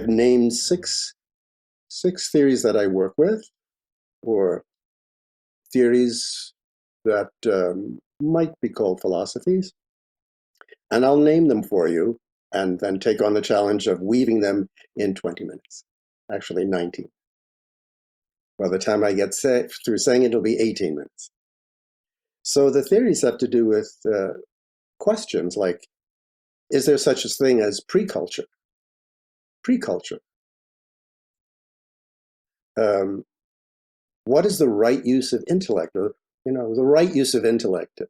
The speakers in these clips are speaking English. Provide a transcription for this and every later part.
I've named six theories that I work with, or theories that might be called philosophies, and I'll name them for you and then take on the challenge of weaving them in 20 minutes, actually 19. By the time I get through saying it, it'll be 18 minutes. So the theories have to do with questions like, is there such a thing as preculture? Preculture. What is the right use of intellect? Or, the right use of intellect,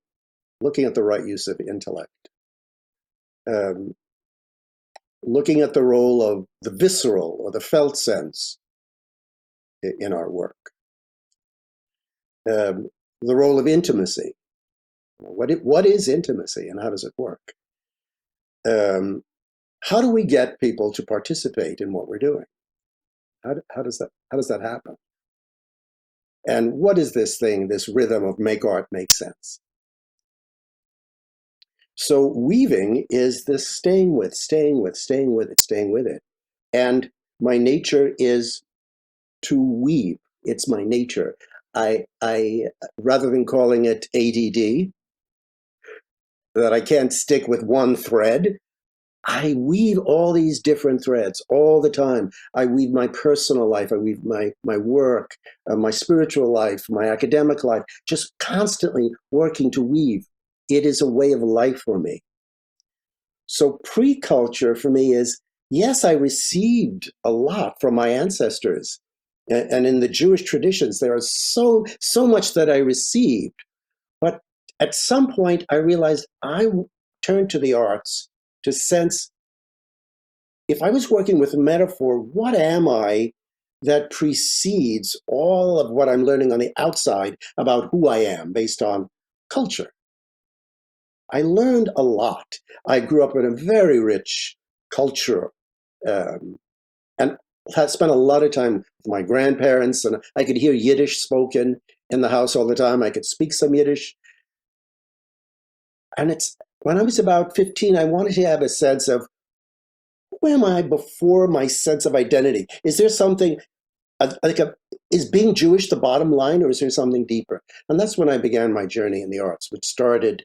looking at the right use of intellect. Looking at the role of the visceral or the felt sense in our work. The role of intimacy. What is intimacy and how does it work? How do we get people to participate in what we're doing? How does that happen? And what is this thing, this rhythm of make art make sense? So weaving is this staying with it. And my nature is to weave. It's my nature. I rather than calling it ADD, that I can't stick with one thread, I weave all these different threads all the time. I weave my personal life, I weave my work, my spiritual life, my academic life, just constantly working to weave. It is a way of life for me. So pre-culture for me is, yes, I received a lot from my ancestors. And in the Jewish traditions, there is so much that I received. But at some point, I realized I turned to the arts to sense, if I was working with a metaphor, what am I that precedes all of what I'm learning on the outside about who I am based on culture? I learned a lot. I grew up in a very rich culture, and had spent a lot of time with my grandparents, and I could hear Yiddish spoken in the house all the time. I could speak some Yiddish. And when I was about 15, I wanted to have a sense of, who am I before my sense of identity? Is there something, is being Jewish the bottom line, or is there something deeper? And that's when I began my journey in the arts, which started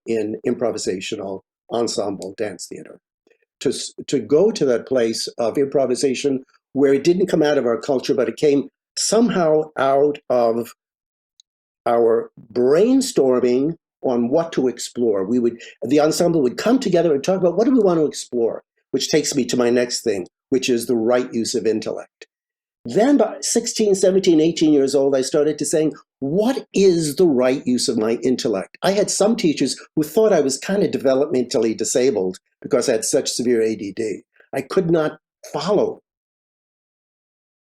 in improvisational ensemble dance theater. To go to that place of improvisation where it didn't come out of our culture, but it came somehow out of our brainstorming on what to explore. The ensemble would come together and talk about, what do we want to explore? Which takes me to my next thing, which is the right use of intellect. Then by 16, 17, 18 years old, I started to saying, what is the right use of my intellect? I had some teachers who thought I was kind of developmentally disabled because I had such severe ADD. I could not follow.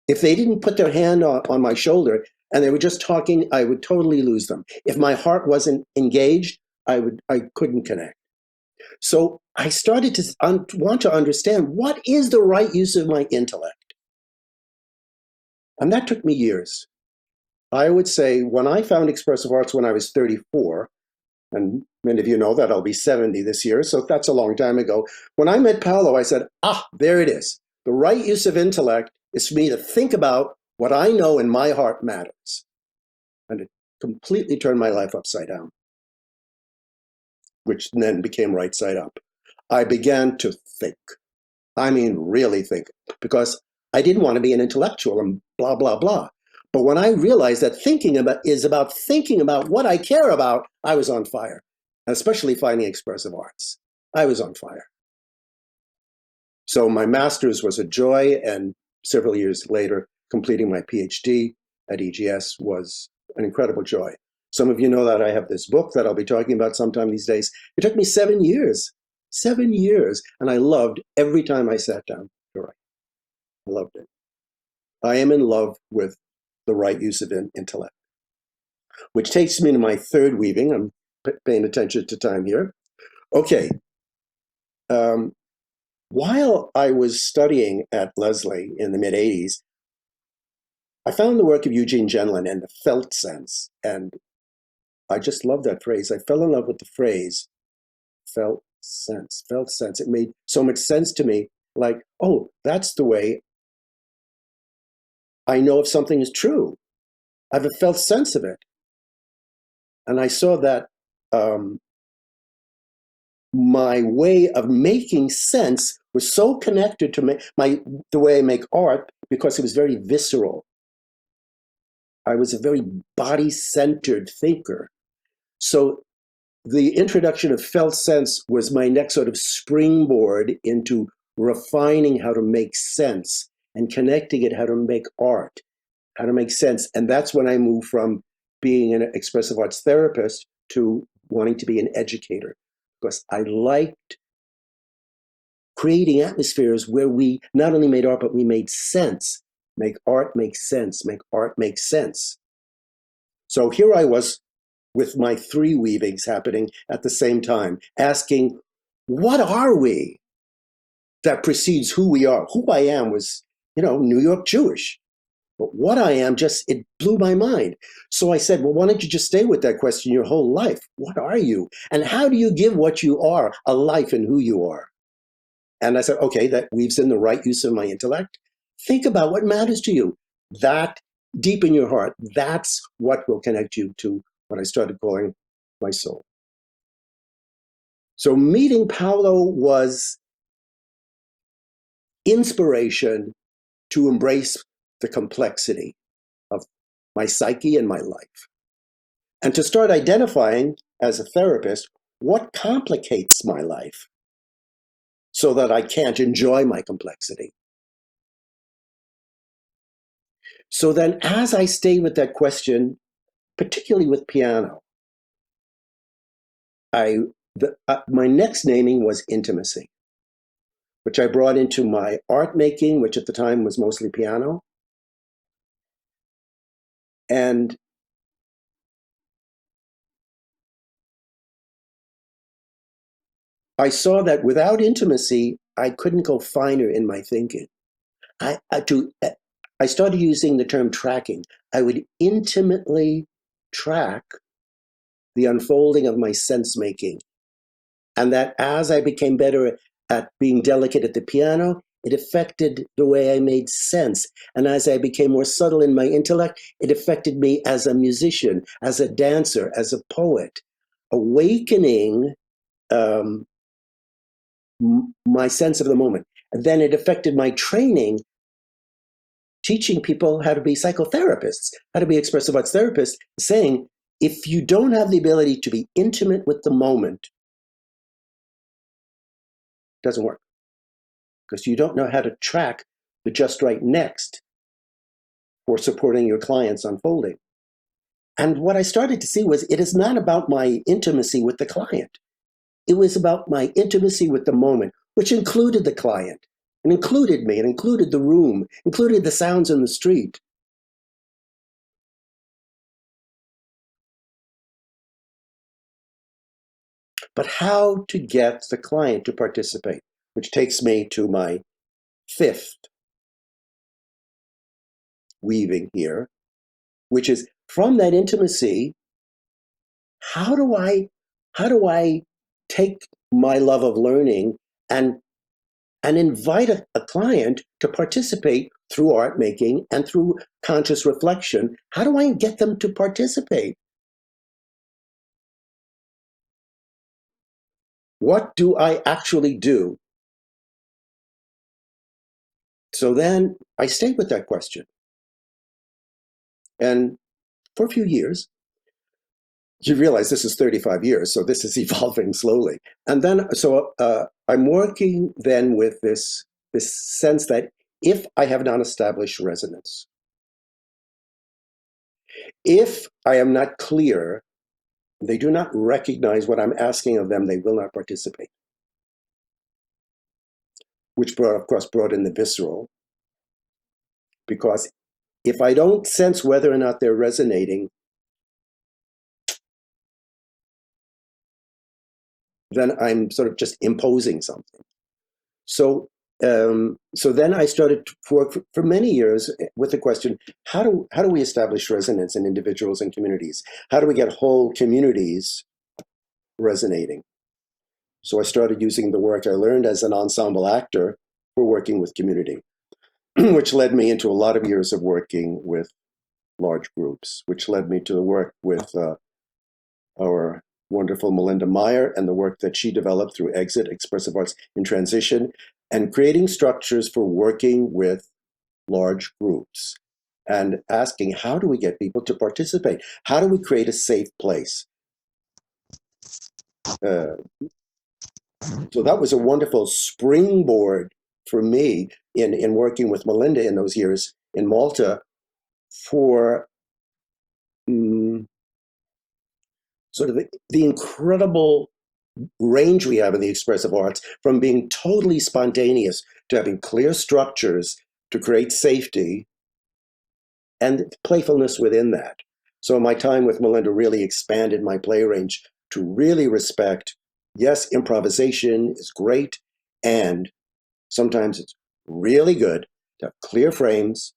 If they didn't put their hand on my shoulder and they were just talking, I would totally lose them. If my heart wasn't engaged, I couldn't connect. So I started to want to understand, what is the right use of my intellect? And that took me years. I would say when I found expressive arts when I was 34, and many of you know that I'll be 70 this year, so that's a long time ago. When I met Paolo, I said, there it is. The right use of intellect is for me to think about what I know in my heart matters. And it completely turned my life upside down, which then became right side up. I began to think. I mean, really think, because I didn't want to be an intellectual and blah, blah, blah. But when I realized that thinking is about thinking about what I care about, I was on fire, especially finding expressive arts. I was on fire. So my master's was a joy, and several years later, completing my PhD at EGS was an incredible joy. Some of you know that I have this book that I'll be talking about sometime these days. It took me 7 years, and I loved every time I sat down to write. I loved it. I am in love with the right use of intellect, which takes me to my third weaving. I'm paying attention to time here. Okay. While I was studying at Lesley in the mid-'80s, I found the work of Eugene Genlin and the felt sense, and I just love that phrase. I fell in love with the phrase, felt sense. It made so much sense to me like, oh, that's the way I know if something is true. I have a felt sense of it. And I saw that um, my way of making sense was so connected to the way I make art because it was very visceral. I was a very body-centered thinker. So the introduction of felt sense was my next sort of springboard into refining how to make sense and connecting it how to make art, how to make sense. And that's when I moved from being an expressive arts therapist to wanting to be an educator, because I liked creating atmospheres where we not only made art, but we made sense. Make art make sense, make art make sense. So here I was with my three weavings happening at the same time, asking, what are we that precedes who we are? Who I am was, New York Jewish. But what I am it blew my mind. So I said, well, why don't you just stay with that question your whole life? What are you? And how do you give what you are a life in who you are? And I said, okay, that weaves in the right use of my intellect. Think about what matters to you. That deep in your heart, that's what will connect you to what I started calling my soul. So meeting Paolo was inspiration to embrace the complexity of my psyche and my life, and to start identifying as a therapist what complicates my life so that I can't enjoy my complexity. So then, as I stayed with that question, particularly with piano, my next naming was intimacy, which I brought into my art making, which at the time was mostly piano. And I saw that without intimacy, I couldn't go finer in my thinking. I started using the term tracking. I would intimately track the unfolding of my sense making. And that as I became better at being delicate at the piano, it affected the way I made sense. And as I became more subtle in my intellect, it affected me as a musician, as a dancer, as a poet, awakening um, my sense of the moment. And then it affected my training, teaching people how to be psychotherapists, how to be expressive arts therapists, saying, if you don't have the ability to be intimate with the moment, it doesn't work. Because you don't know how to track the just right next for supporting your clients unfolding. And what I started to see was it is not about my intimacy with the client. It was about my intimacy with the moment, which included the client and included me and included the room, included the sounds in the street. But how to get the client to participate, which takes me to my fifth weaving here, which is from that intimacy, how do I take my love of learning and invite a client to participate through art making and through conscious reflection? How do I get them to participate? What do I actually do? So then I stayed with that question. And for a few years, you realize this is 35 years, so this is evolving slowly. And then, I'm working then with this sense that if I have not established resonance, if I am not clear, they do not recognize what I'm asking of them, they will not participate. Which of course, brought in the visceral, because if I don't sense whether or not they're resonating, then I'm sort of just imposing something. So then I started to work for many years with the question: how do we establish resonance in individuals and communities? How do we get whole communities resonating? So I started using the work I learned as an ensemble actor for working with community, which led me into a lot of years of working with large groups, which led me to the work with our wonderful Melinda Meyer and the work that she developed through Exit, Expressive Arts in Transition, and creating structures for working with large groups and asking, how do we get people to participate? How do we create a safe place? Uh, so that was a wonderful springboard for me in working with Melinda in those years in Malta for um, sort of the incredible range we have in the expressive arts, from being totally spontaneous to having clear structures to create safety and playfulness within that. So my time with Melinda really expanded my play range to really respect, yes, improvisation is great, and sometimes it's really good to have clear frames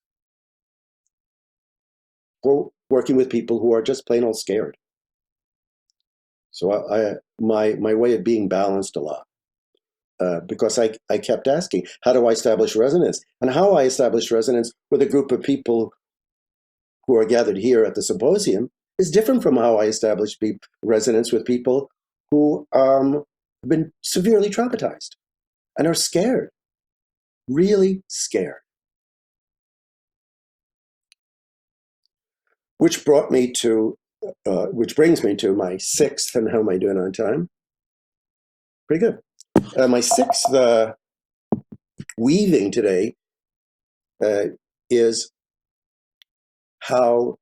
for working with people who are just plain old scared. So my way of being balanced a lot. Because I kept asking, how do I establish resonance? And how I establish resonance with a group of people who are gathered here at the symposium is different from how I establish resonance with people who have been severely traumatized and are scared, really scared. Which which brings me to my sixth, and how am I doing on time? Pretty good. My sixth weaving today uh, is how,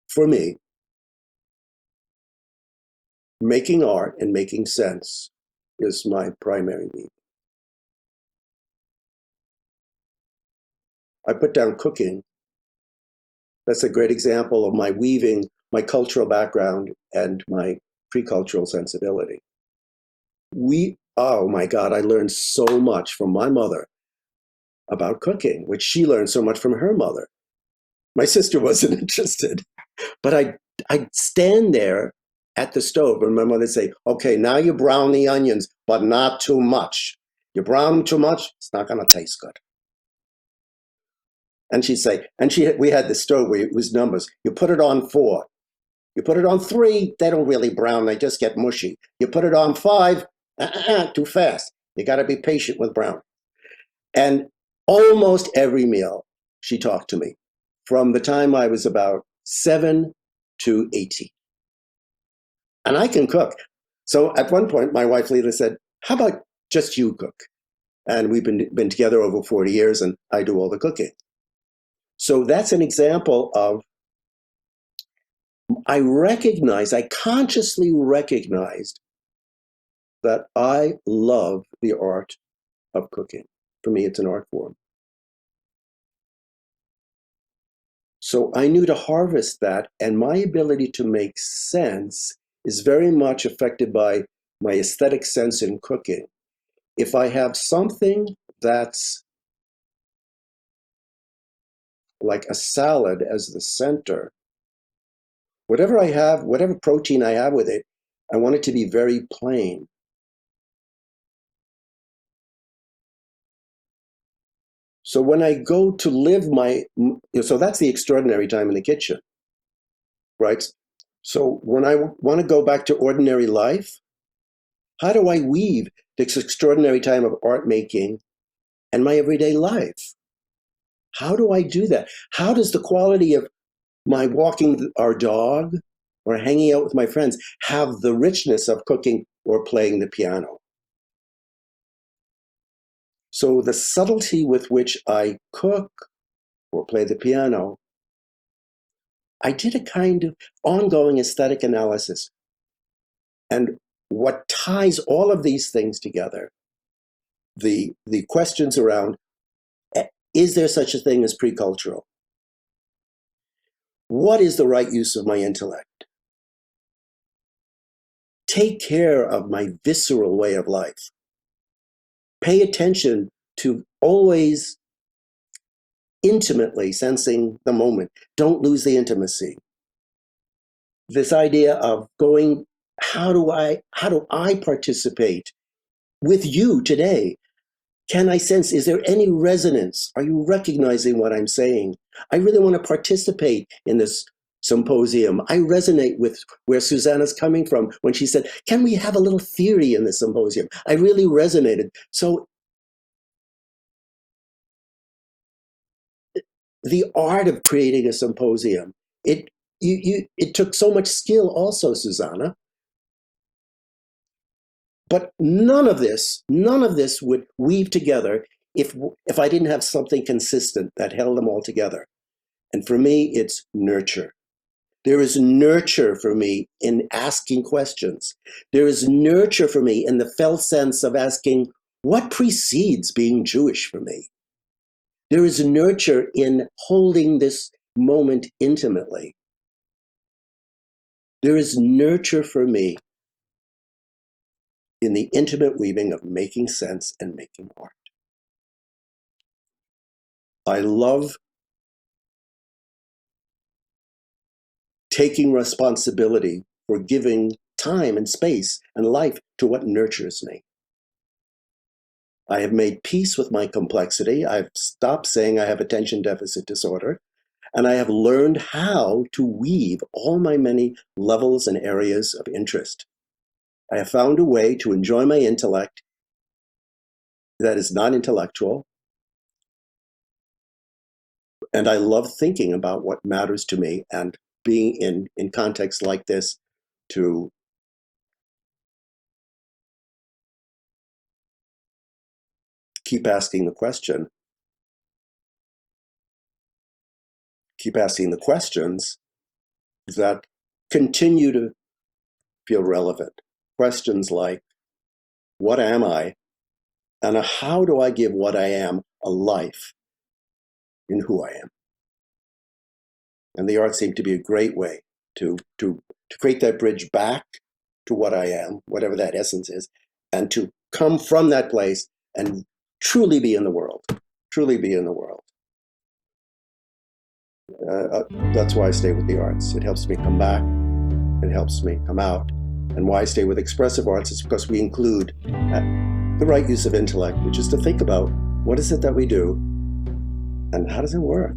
for me, making art and making sense is my primary need. I put down cooking. That's a great example of my weaving, my cultural background, and my pre-cultural sensibility. Oh my God, I learned so much from my mother about cooking, which she learned so much from her mother. My sister wasn't interested, but I'd stand there at the stove and my mother would say, okay, now you brown the onions, but not too much. You brown them too much, it's not going to taste good. And she'd say, we had the stove where it was numbers. You put it on 4. You put it on 3, they don't really brown, they just get mushy. You put it on 5, too fast. You got to be patient with brown. And almost every meal, she talked to me from the time I was about 7 to 18. And I can cook. So at one point, my wife Leela said, how about just you cook? And we've been together over 40 years, and I do all the cooking. So that's an example of, I consciously recognized that I love the art of cooking. For me, it's an art form. So I knew to harvest that, and my ability to make sense is very much affected by my aesthetic sense in cooking. If I have something that's like a salad as the center, whatever I have, whatever protein I have with it, I want it to be very plain. So when I go to live so that's the extraordinary time in the kitchen, right? So when I want to go back to ordinary life, how do I weave this extraordinary time of art making and my everyday life? How do I do that? How does the quality of my walking our dog or hanging out with my friends have the richness of cooking or playing the piano? So the subtlety with which I cook or play the piano, I did a kind of ongoing aesthetic analysis. And what ties all of these things together, the questions around, is there such a thing as precultural? What is the right use of my intellect? Take care of my visceral way of life. Pay attention to always intimately sensing the moment. Don't lose the intimacy. This idea of going, how do I participate with you today? Can I sense, is there any resonance? Are you recognizing what I'm saying? I really want to participate in this symposium. I resonate with where Susanna's coming from when she said, can we have a little theory in the symposium? I really resonated. So the art of creating a symposium, it took so much skill also, Susanna, but none of this would weave together if I didn't have something consistent that held them all together. And for me, it's nurture. There is nurture for me in asking questions. There is nurture for me in the felt sense of asking, what precedes being Jewish for me? There is nurture in holding this moment intimately. There is nurture for me in the intimate weaving of making sense and making art. I love taking responsibility for giving time and space and life to what nurtures me. I have made peace with my complexity. I've stopped saying I have attention deficit disorder, and I have learned how to weave all my many levels and areas of interest. I have found a way to enjoy my intellect that is not intellectual, and I love thinking about what matters to me and being in contexts like this to keep asking the questions that continue to feel relevant. Questions like, what am I? And how do I give what I am a life in who I am? And the arts seem to be a great way to create that bridge back to what I am, whatever that essence is, and to come from that place and truly be in the world, truly be in the world. That's why I stay with the arts. It helps me come back. It helps me come out. And why I stay with expressive arts is because we include the right use of intellect, which is to think about what is it that we do and how does it work?